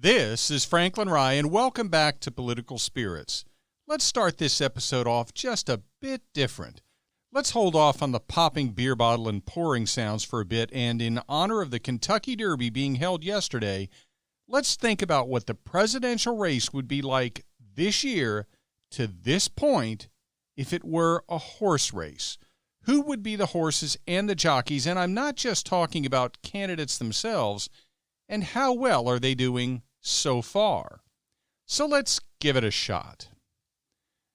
This is Franklin Rye, and welcome back to Political Spirits. Let's start this episode off just a bit different. Let's hold off on the popping beer bottle and pouring sounds for a bit, and in honor of the Kentucky Derby being held yesterday, let's think about what the presidential race would be like this year to this point if it were a horse race. Who would be the horses and the jockeys? And I'm not just talking about candidates themselves, and how well are they doing so far? So let's give it a shot.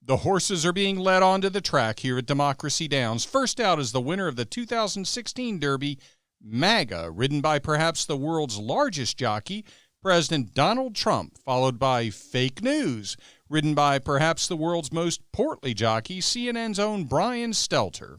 The horses are being led onto the track here at Democracy Downs. First out is the winner of the 2016 Derby, MAGA, ridden by perhaps the world's largest jockey, President Donald Trump, followed by Fake News, ridden by perhaps the world's most portly jockey, CNN's own Brian Stelter.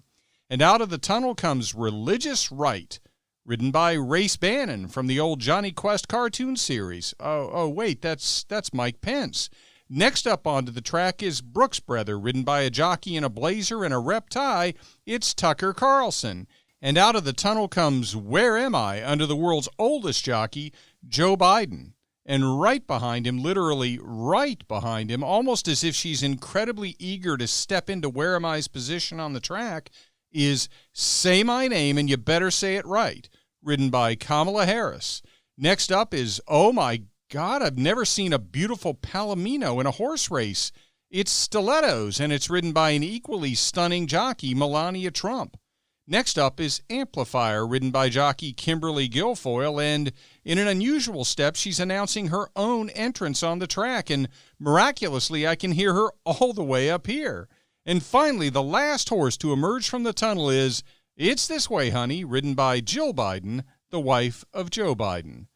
And out of the tunnel comes Religious Right, ridden by Race Bannon from the old Johnny Quest cartoon series. Wait, that's Mike Pence. Next up onto the track is Brooks Brother, ridden by a jockey in a blazer and a rep tie. It's Tucker Carlson. And out of the tunnel comes Where Am I, under the world's oldest jockey, Joe Biden. And right behind him, literally right behind him, almost as if she's incredibly eager to step into Where Am I's position on the track, is Say My Name and You Better Say It Right, ridden by Kamala Harris. Next up is Oh My God, I've never seen a beautiful palomino in a horse race. It's Stilettos, and it's ridden by an equally stunning jockey, Melania Trump. Next up is Amplifier, ridden by jockey Kimberly Guilfoyle, and in an unusual step, she's announcing her own entrance on the track, and miraculously, I can hear her all the way up here. And finally, the last horse to emerge from the tunnel is It's This Way, Honey, ridden by Jill Biden, the wife of Joe Biden.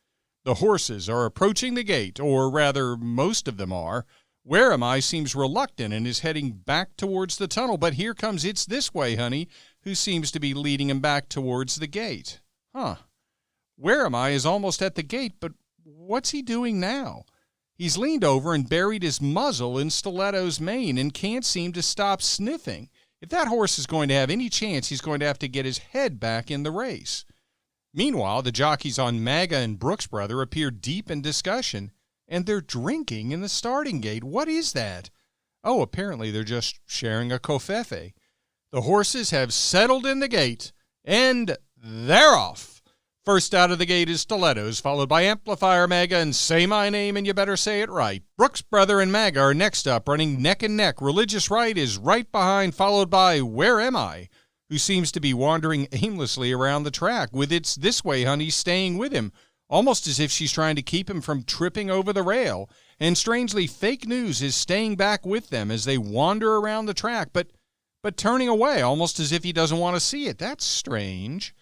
The horses are approaching the gate, or rather, most of them are. Where Am I seems reluctant and is heading back towards the tunnel, but here comes It's This Way, Honey, who seems to be leading him back towards the gate. Where Am I is almost at the gate, but what's he doing now? He's leaned over and buried his muzzle in Stiletto's mane and can't seem to stop sniffing. If that horse is going to have any chance, he's going to have to get his head back in the race. Meanwhile, the jockeys on MAGA and Brooks Brother appear deep in discussion, and they're drinking in the starting gate. What is that? Oh, apparently they're just sharing a covfefe. The horses have settled in the gate, and they're off. First out of the gate is Stilettos, followed by Amplifier, MAGA, and Say My Name and You Better Say It Right. Brooks Brother and MAGA are next up, running neck and neck. Religious Right is right behind, followed by Where Am I, who seems to be wandering aimlessly around the track, with It's This Way, Honey, staying with him, almost as if she's trying to keep him from tripping over the rail. And strangely, Fake News is staying back with them as they wander around the track, but turning away, almost as if he doesn't want to see it. That's strange.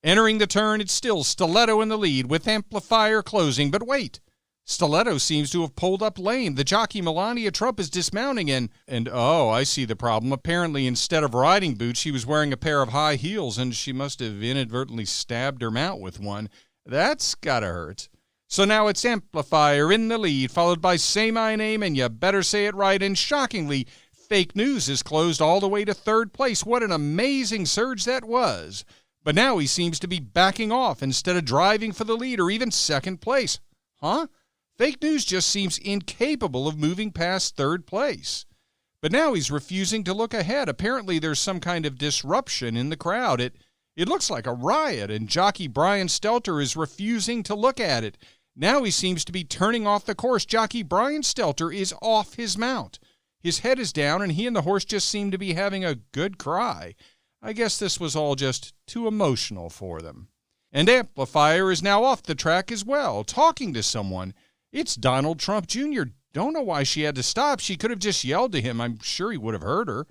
Entering the turn, it's still Stiletto in the lead, with Amplifier closing. But wait, Stiletto seems to have pulled up lame. The jockey Melania Trump is dismounting, and I see the problem. Apparently, instead of riding boots, she was wearing a pair of high heels, and she must have inadvertently stabbed her mount with one. That's gotta hurt. So now it's Amplifier in the lead, followed by Say My Name and You Better Say It Right, and shockingly, Fake News is closed all the way to third place. What an amazing surge that was. But now he seems to be backing off instead of driving for the lead or even second place. Fake News just seems incapable of moving past third place. But now he's refusing to look ahead. Apparently there's some kind of disruption in the crowd. It looks like a riot, and jockey Brian Stelter is refusing to look at it. Now he seems to be turning off the course. Jockey Brian Stelter is off his mount. His head is down, and he and the horse just seem to be having a good cry. I guess this was all just too emotional for them. And Amplifier is now off the track as well, talking to someone. It's Donald Trump Jr. Don't know why she had to stop. She could have just yelled to him. I'm sure he would have heard her.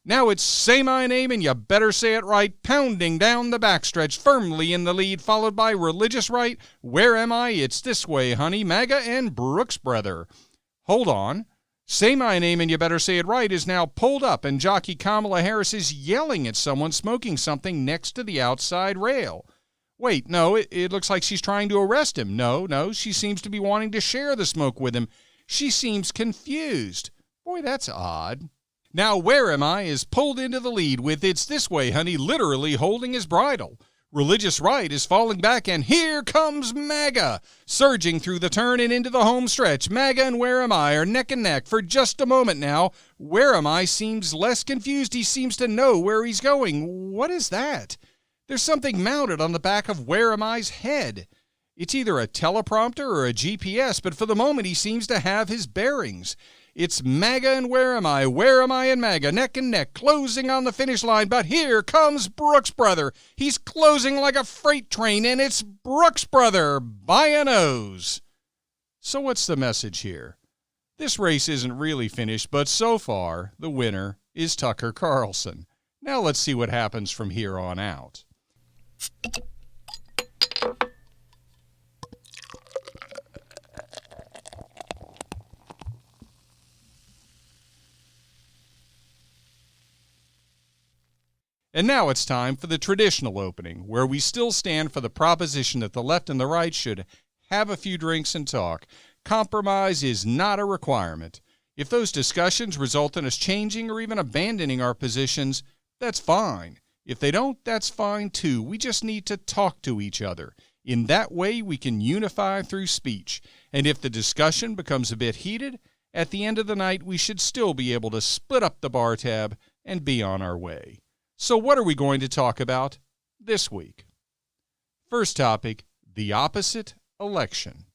Now it's Say My Name and You Better Say It Right, pounding down the backstretch, firmly in the lead, followed by Religious Right, Where Am I, It's This Way, Honey, MAGA, and Brooks Brother. Hold on. Say My Name and You Better Say It Right is now pulled up, and jockey Kamala Harris is yelling at someone smoking something next to the outside rail. Wait, no, it looks like she's trying to arrest him. No, she seems to be wanting to share the smoke with him. She seems confused. Boy, that's odd. Now Where Am I is pulled into the lead with It's This Way, Honey, literally holding his bridle. Religious right is falling back, and here comes MAGA, surging through the turn and into the home stretch. MAGA and Where Am I are neck and neck for just a moment now. Where Am I seems less confused. He seems to know where he's going. What is that? There's something mounted on the back of Where Am I's head. It's either a teleprompter or a GPS, but for the moment he seems to have his bearings. It's MAGA and Where Am I and MAGA, neck and neck, closing on the finish line. But here comes Brooks Brother. He's closing like a freight train, and it's Brooks Brother by a nose. So what's the message here? This race isn't really finished, but so far, the winner is Tucker Carlson. Now let's see what happens from here on out. And now it's time for the traditional opening, where we still stand for the proposition that the left and the right should have a few drinks and talk. Compromise is not a requirement. If those discussions result in us changing or even abandoning our positions, that's fine. If they don't, that's fine too. We just need to talk to each other. In that way, we can unify through speech. And if the discussion becomes a bit heated, at the end of the night, we should still be able to split up the bar tab and be on our way. So what are we going to talk about this week? First topic, the opposite election.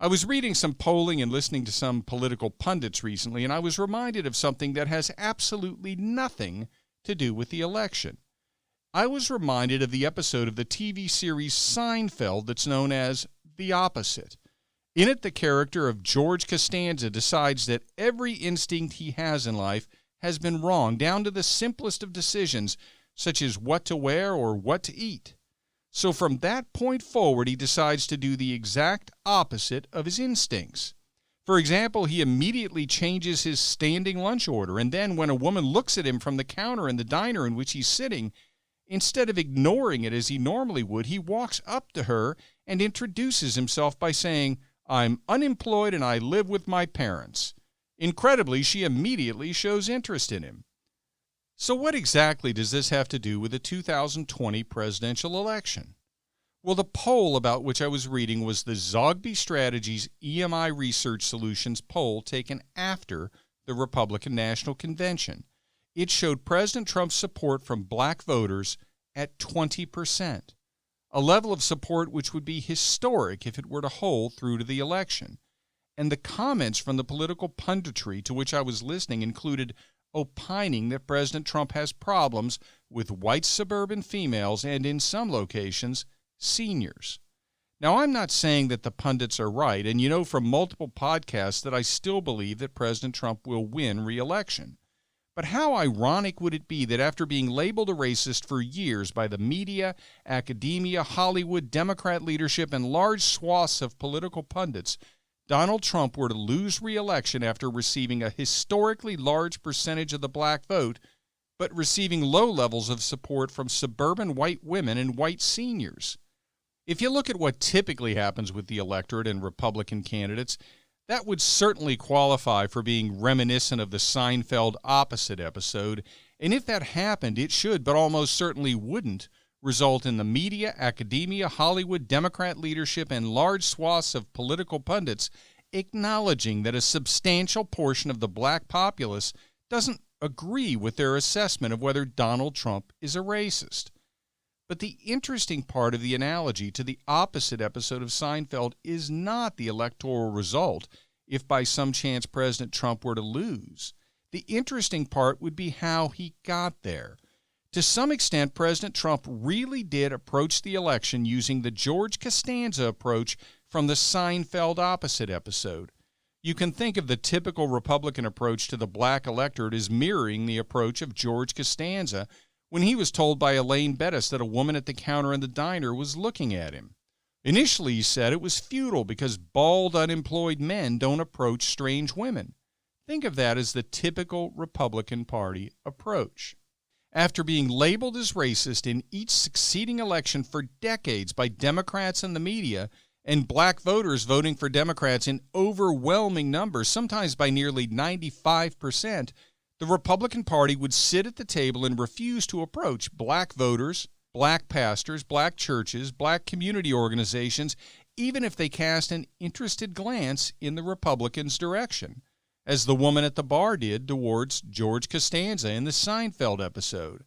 I was reading some polling and listening to some political pundits recently, and I was reminded of something that has absolutely nothing to do with the election. I was reminded of the episode of the TV series Seinfeld that's known as The Opposite. In it, the character of George Costanza decides that every instinct he has in life has been wrong, down to the simplest of decisions, such as what to wear or what to eat. So from that point forward, he decides to do the exact opposite of his instincts. For example, he immediately changes his standing lunch order, and then when a woman looks at him from the counter in the diner in which he's sitting, instead of ignoring it as he normally would, he walks up to her and introduces himself by saying, "I'm unemployed and I live with my parents." Incredibly, she immediately shows interest in him. So what exactly does this have to do with the 2020 presidential election? Well, the poll about which I was reading was the Zogby Strategies EMI Research Solutions poll taken after the Republican National Convention. It showed President Trump's support from black voters at 20%, a level of support which would be historic if it were to hold through to the election. And the comments from the political punditry to which I was listening included opining that President Trump has problems with white suburban females and, in some locations, seniors. Now, I'm not saying that the pundits are right, and you know from multiple podcasts that I still believe that President Trump will win re-election. But how ironic would it be that after being labeled a racist for years by the media, academia, Hollywood, Democrat leadership, and large swaths of political pundits, Donald Trump were to lose re-election after receiving a historically large percentage of the black vote, but receiving low levels of support from suburban white women and white seniors? If you look at what typically happens with the electorate and Republican candidates, that would certainly qualify for being reminiscent of the Seinfeld opposite episode, and if that happened, it should, but almost certainly wouldn't, result in the media, academia, Hollywood, Democrat leadership, and large swaths of political pundits acknowledging that a substantial portion of the black populace doesn't agree with their assessment of whether Donald Trump is a racist. But the interesting part of the analogy to the opposite episode of Seinfeld is not the electoral result if by some chance President Trump were to lose. The interesting part would be how he got there. To some extent, President Trump really did approach the election using the George Costanza approach from the Seinfeld opposite episode. You can think of the typical Republican approach to the black electorate as mirroring the approach of George Costanza when he was told by Elaine Bettis that a woman at the counter in the diner was looking at him. Initially, he said it was futile because bald, unemployed men don't approach strange women. Think of that as the typical Republican Party approach. After being labeled as racist in each succeeding election for decades by Democrats and the media, and black voters voting for Democrats in overwhelming numbers, sometimes by nearly 95%, the Republican Party would sit at the table and refuse to approach black voters, black pastors, black churches, black community organizations, even if they cast an interested glance in the Republicans' direction, as the woman at the bar did towards George Costanza in the Seinfeld episode.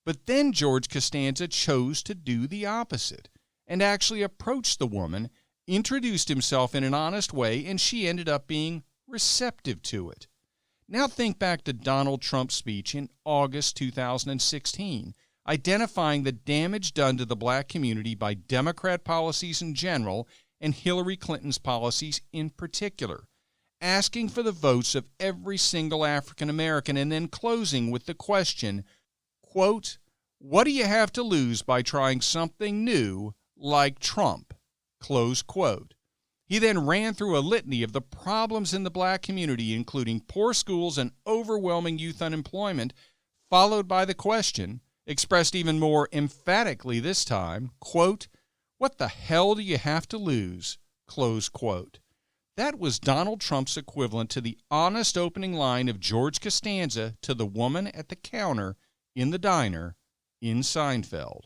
But then George Costanza chose to do the opposite and actually approached the woman, introduced himself in an honest way, and she ended up being receptive to it. Now think back to Donald Trump's speech in August 2016, identifying the damage done to the black community by Democrat policies in general and Hillary Clinton's policies in particular, asking for the votes of every single African American, and then closing with the question, quote, "What do you have to lose by trying something new like Trump?" Close quote. He then ran through a litany of the problems in the black community, including poor schools and overwhelming youth unemployment, followed by the question, expressed even more emphatically this time, quote, "What the hell do you have to lose?" Close quote. That was Donald Trump's equivalent to the honest opening line of George Costanza to the woman at the counter in the diner in Seinfeld.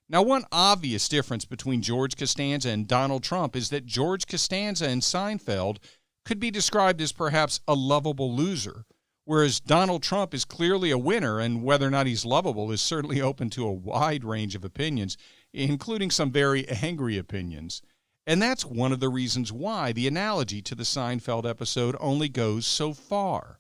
Now, one obvious difference between George Costanza and Donald Trump is that George Costanza in Seinfeld could be described as perhaps a lovable loser, whereas Donald Trump is clearly a winner, and whether or not he's lovable is certainly open to a wide range of opinions, including some very angry opinions. And that's one of the reasons why the analogy to the Seinfeld episode only goes so far.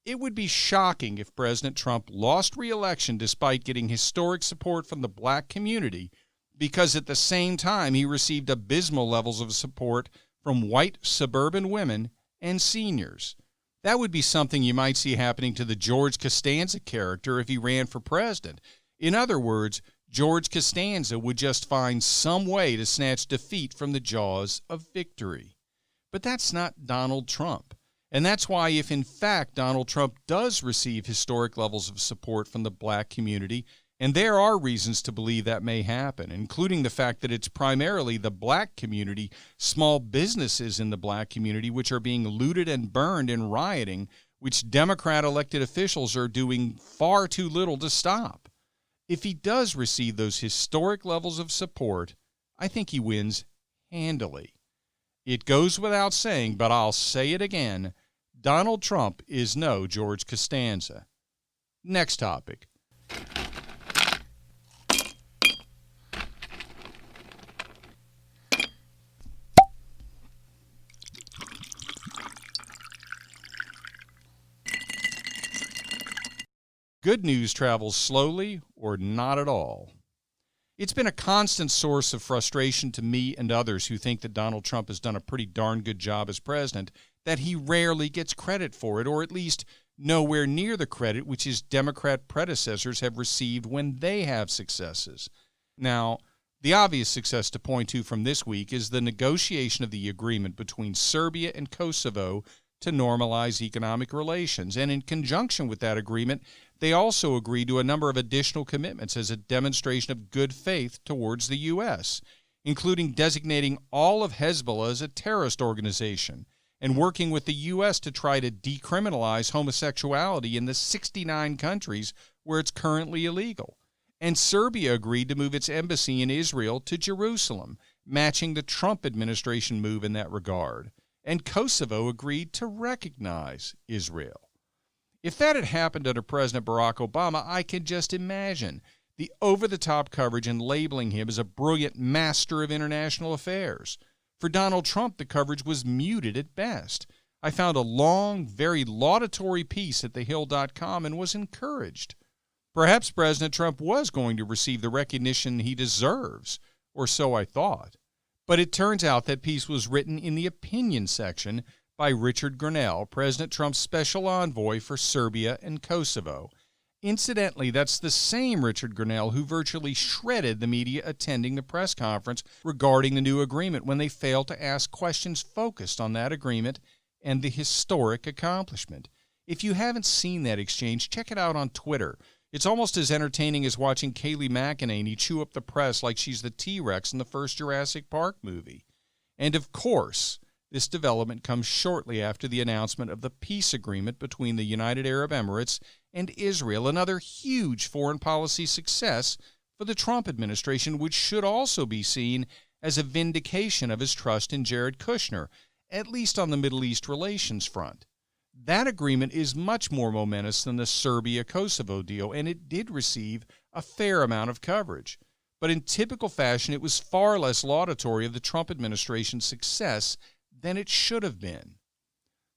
It would be shocking if President Trump lost re-election despite getting historic support from the black community, because at the same time he received abysmal levels of support from white suburban women and seniors. That would be something you might see happening to the George Costanza character if he ran for president. In other words, George Costanza would just find some way to snatch defeat from the jaws of victory. But that's not Donald Trump. And that's why if in fact Donald Trump does receive historic levels of support from the black community, and there are reasons to believe that may happen, including the fact that it's primarily the black community, small businesses in the black community, which are being looted and burned in rioting, which Democrat elected officials are doing far too little to stop. If he does receive those historic levels of support, I think he wins handily. It goes without saying, but I'll say it again, Donald Trump is no George Costanza. Next topic. Good news travels slowly or not at all. It's been a constant source of frustration to me and others who think that Donald Trump has done a pretty darn good job as president, that he rarely gets credit for it, or at least nowhere near the credit which his Democrat predecessors have received when they have successes. Now, the obvious success to point to from this week is the negotiation of the agreement between Serbia and Kosovo to normalize economic relations, and in conjunction with that agreement, they also agreed to a number of additional commitments as a demonstration of good faith towards the U.S., including designating all of Hezbollah as a terrorist organization and working with the U.S. to try to decriminalize homosexuality in the 69 countries where it's currently illegal. And Serbia agreed to move its embassy in Israel to Jerusalem, matching the Trump administration move in that regard. And Kosovo agreed to recognize Israel. If that had happened under President Barack Obama, I can just imagine the over-the-top coverage and labeling him as a brilliant master of international affairs. For Donald Trump, the coverage was muted at best. I found a long, very laudatory piece at thehill.com and was encouraged. Perhaps President Trump was going to receive the recognition he deserves, or so I thought. But it turns out that piece was written in the opinion section by Richard Grenell, President Trump's special envoy for Serbia and Kosovo. Incidentally, that's the same Richard Grenell who virtually shredded the media attending the press conference regarding the new agreement when they failed to ask questions focused on that agreement and the historic accomplishment. If you haven't seen that exchange, check it out on Twitter. It's almost as entertaining as watching Kayleigh McEnany chew up the press like she's the T-Rex in the first Jurassic Park movie. And of course, this development comes shortly after the announcement of the peace agreement between the United Arab Emirates and Israel, another huge foreign policy success for the Trump administration, which should also be seen as a vindication of his trust in Jared Kushner, at least on the Middle East relations front. That agreement is much more momentous than the Serbia-Kosovo deal, and it did receive a fair amount of coverage. But in typical fashion, it was far less laudatory of the Trump administration's success than it should have been.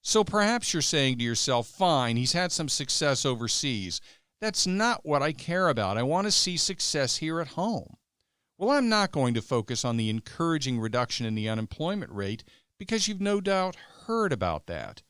So perhaps you're saying to yourself, fine, he's had some success overseas. That's not what I care about. I want to see success here at home. Well, I'm not going to focus on the encouraging reduction in the unemployment rate because you've no doubt heard about that.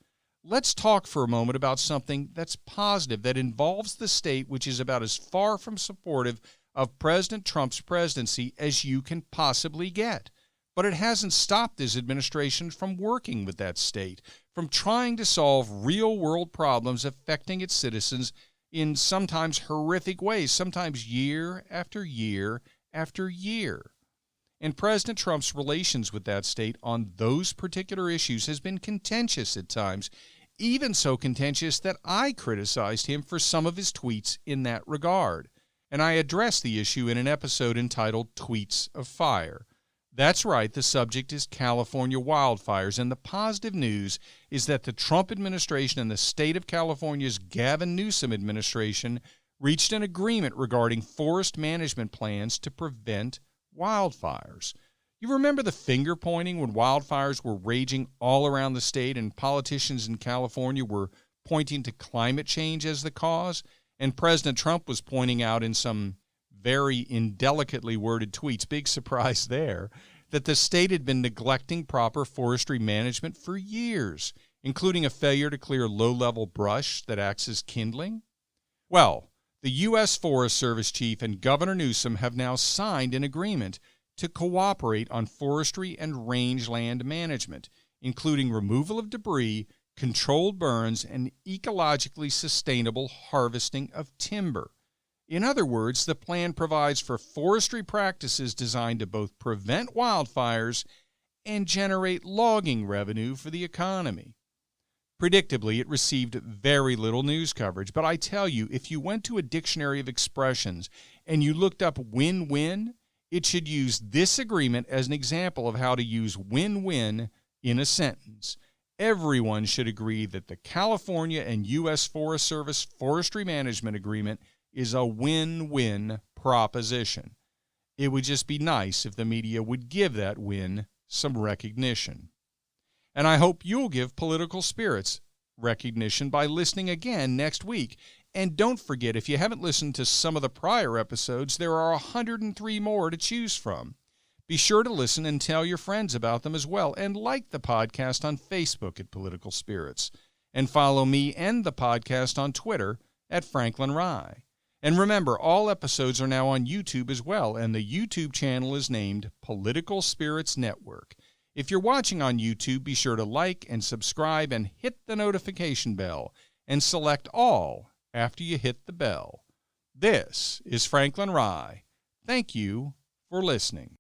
Let's talk for a moment about something that's positive, that involves the state, which is about as far from supportive of President Trump's presidency as you can possibly get. But it hasn't stopped his administration from working with that state, from trying to solve real-world problems affecting its citizens in sometimes horrific ways, sometimes year after year after year. And President Trump's relations with that state on those particular issues has been contentious at times, even so contentious that I criticized him for some of his tweets in that regard. And I addressed the issue in an episode entitled Tweets of Fire. That's right, the subject is California wildfires, and the positive news is that the Trump administration and the state of California's Gavin Newsom administration reached an agreement regarding forest management plans to prevent wildfires. You remember the finger-pointing when wildfires were raging all around the state and politicians in California were pointing to climate change as the cause? And President Trump was pointing out in some very indelicately worded tweets, big surprise there, that the state had been neglecting proper forestry management for years, including a failure to clear low-level brush that acts as kindling. Well, the U.S. Forest Service chief and Governor Newsom have now signed an agreement to cooperate on forestry and rangeland management, including removal of debris, controlled burns, and ecologically sustainable harvesting of timber. In other words, the plan provides for forestry practices designed to both prevent wildfires and generate logging revenue for the economy. Predictably, it received very little news coverage, but I tell you, if you went to a dictionary of expressions and you looked up win-win, it should use this agreement as an example of how to use win-win in a sentence. Everyone should agree that the California and U.S. Forest Service Forestry Management Agreement is a win-win proposition. It would just be nice if the media would give that win some recognition. And I hope you'll give Political Spirits recognition by listening again next week. And don't forget, if you haven't listened to some of the prior episodes, there are 103 more to choose from. Be sure to listen and tell your friends about them as well, and like the podcast on Facebook at Political Spirits, and follow me and the podcast on Twitter at Franklin Rye. And remember, all episodes are now on YouTube as well, and the YouTube channel is named Political Spirits Network. If you're watching on YouTube, be sure to like and subscribe and hit the notification bell, and select all after you hit the bell. This is Franklin Rye. Thank you for listening.